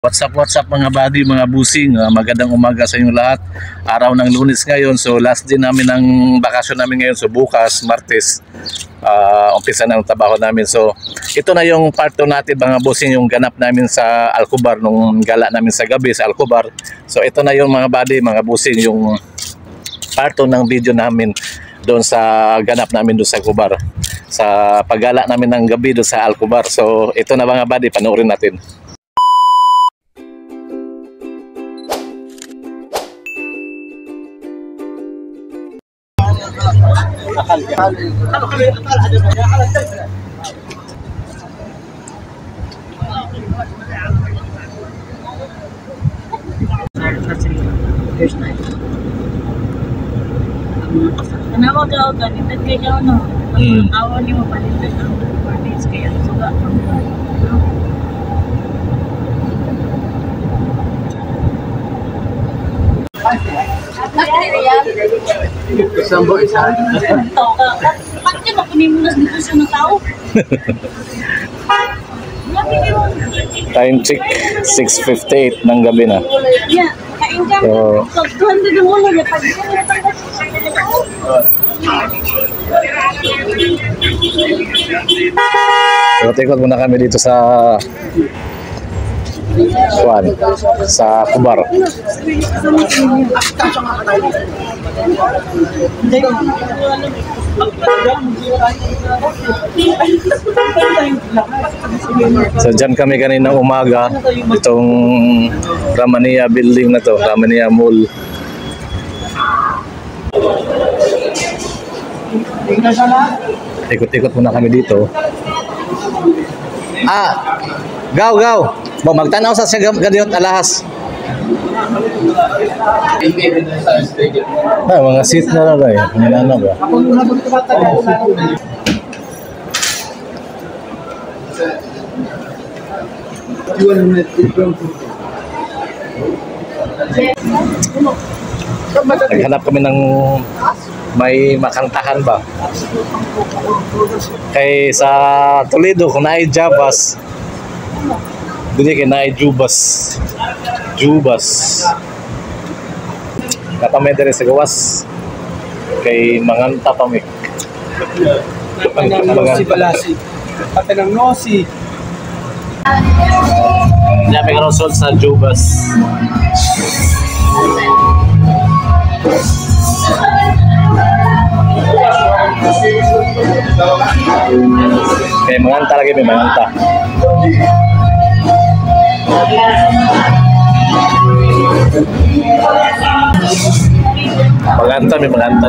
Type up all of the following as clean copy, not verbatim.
What's up mga buddy, mga busing, magandang umaga sa inyong lahat. Araw ng Lunes ngayon, so last day namin ng bakasyon namin ngayon. So bukas, Martes, umpisa na ang trabaho namin. So ito na yung part 2 natin mga busing, yung ganap namin sa Alcobar, nung gala namin sa gabi sa Alcobar. So ito na yung mga buddy, mga busing, yung part 2 ng video namin doon sa ganap namin doon sa Alcobar, sa paggala namin ng gabi doon sa Alcobar. So ito na mga buddy, panoorin natin. Kenapa kau ganit kayak ano? Awal ni mo palit ang coordinates kaya suga. Sambo isa. Bakit mo punimunas dito sa mga tao? Time check 6:58 ng gabi na. Yeah, kain ka. So, 200 ang ulo na pag so, tikot muna kami dito sa sa Kubar. So dyan kami kanina umaga, itong Ramania building na to, Ramania Mall. Ikot-ikot muna kami dito. Gaw! Ba magtanaw sa siya gadiyot alahas. Mga seat na lang eh. Ano ba? Naghanap kami ng may makantahan ba? Kay sa Toledo kung naay Javas, dili kay naay Jubas. Kapamay dere sa gawas kay manganta pa mi. Nosi balasi. Pati ng nosi. Dami ka sol sa Jubas. Kay manganta lagi, may manganta. May manganta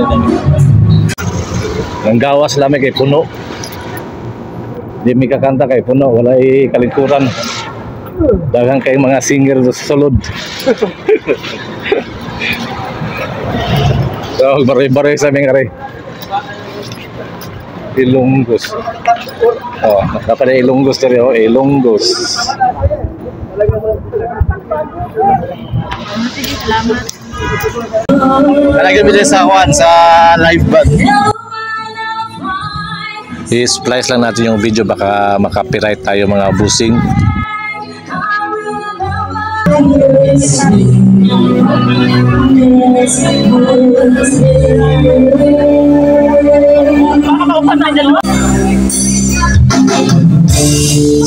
ang gawas lang kay puno. Di mi kakanta kay puno, walay kalikuran. Daghang kay mga singer sa sulod. So bare-bare sa aming are Ilonggos. Nakapala Ilonggos dere Ilonggos. Salamat. Nalagyan mo sa live band. I-splice lang natin yung video, baka makapiright tayo mga busing.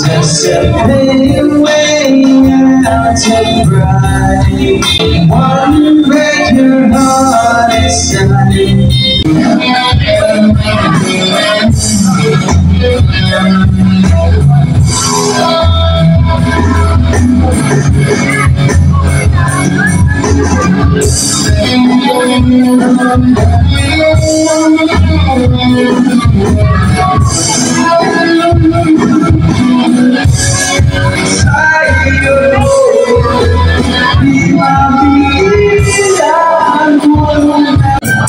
Just a little way out to bright. One break your heart inside.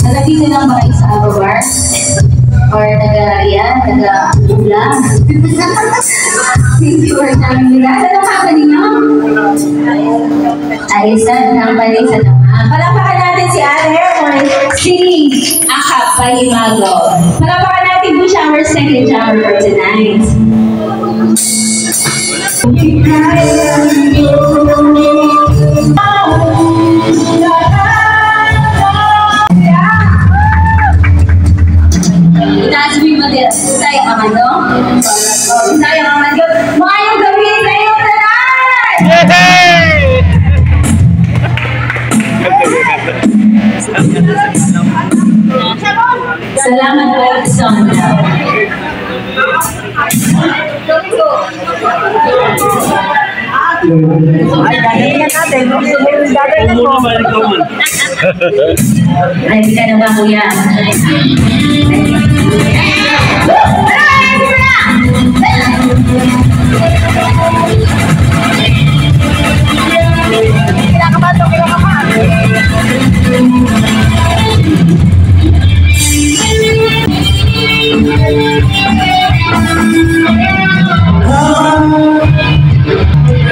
Nagkita ng mga isa Alcobar or nag-ulam. Thank you for coming nila. Sa company nyo? Ayos na company sa naman. Palapakan natin si Ate si Akap Pahimago. Palapakan natin po siya our second jammer for tonight. Salamat po, Sonda. Ay, gagawin na natin. Gagawin na po. Ready ka na ba, kuya? Kinakabahan to, kinakabahan.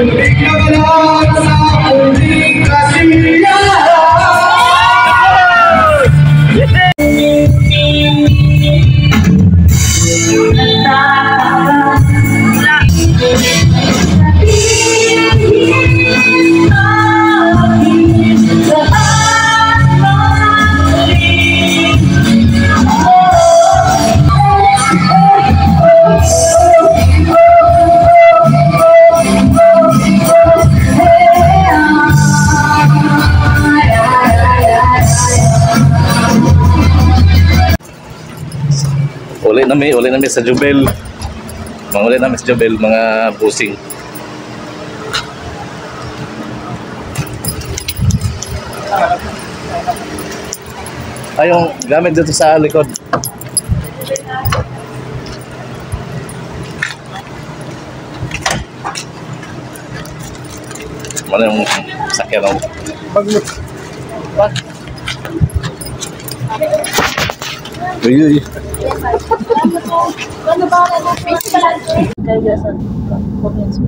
Ikaw sa aking kasiya. Uli nami sa Jubel. Uli nami sa Jubel, mga busing. Ay, yung gamit dito sa likod. Mana yung sakyan ng uy. Kaya sa comments mo.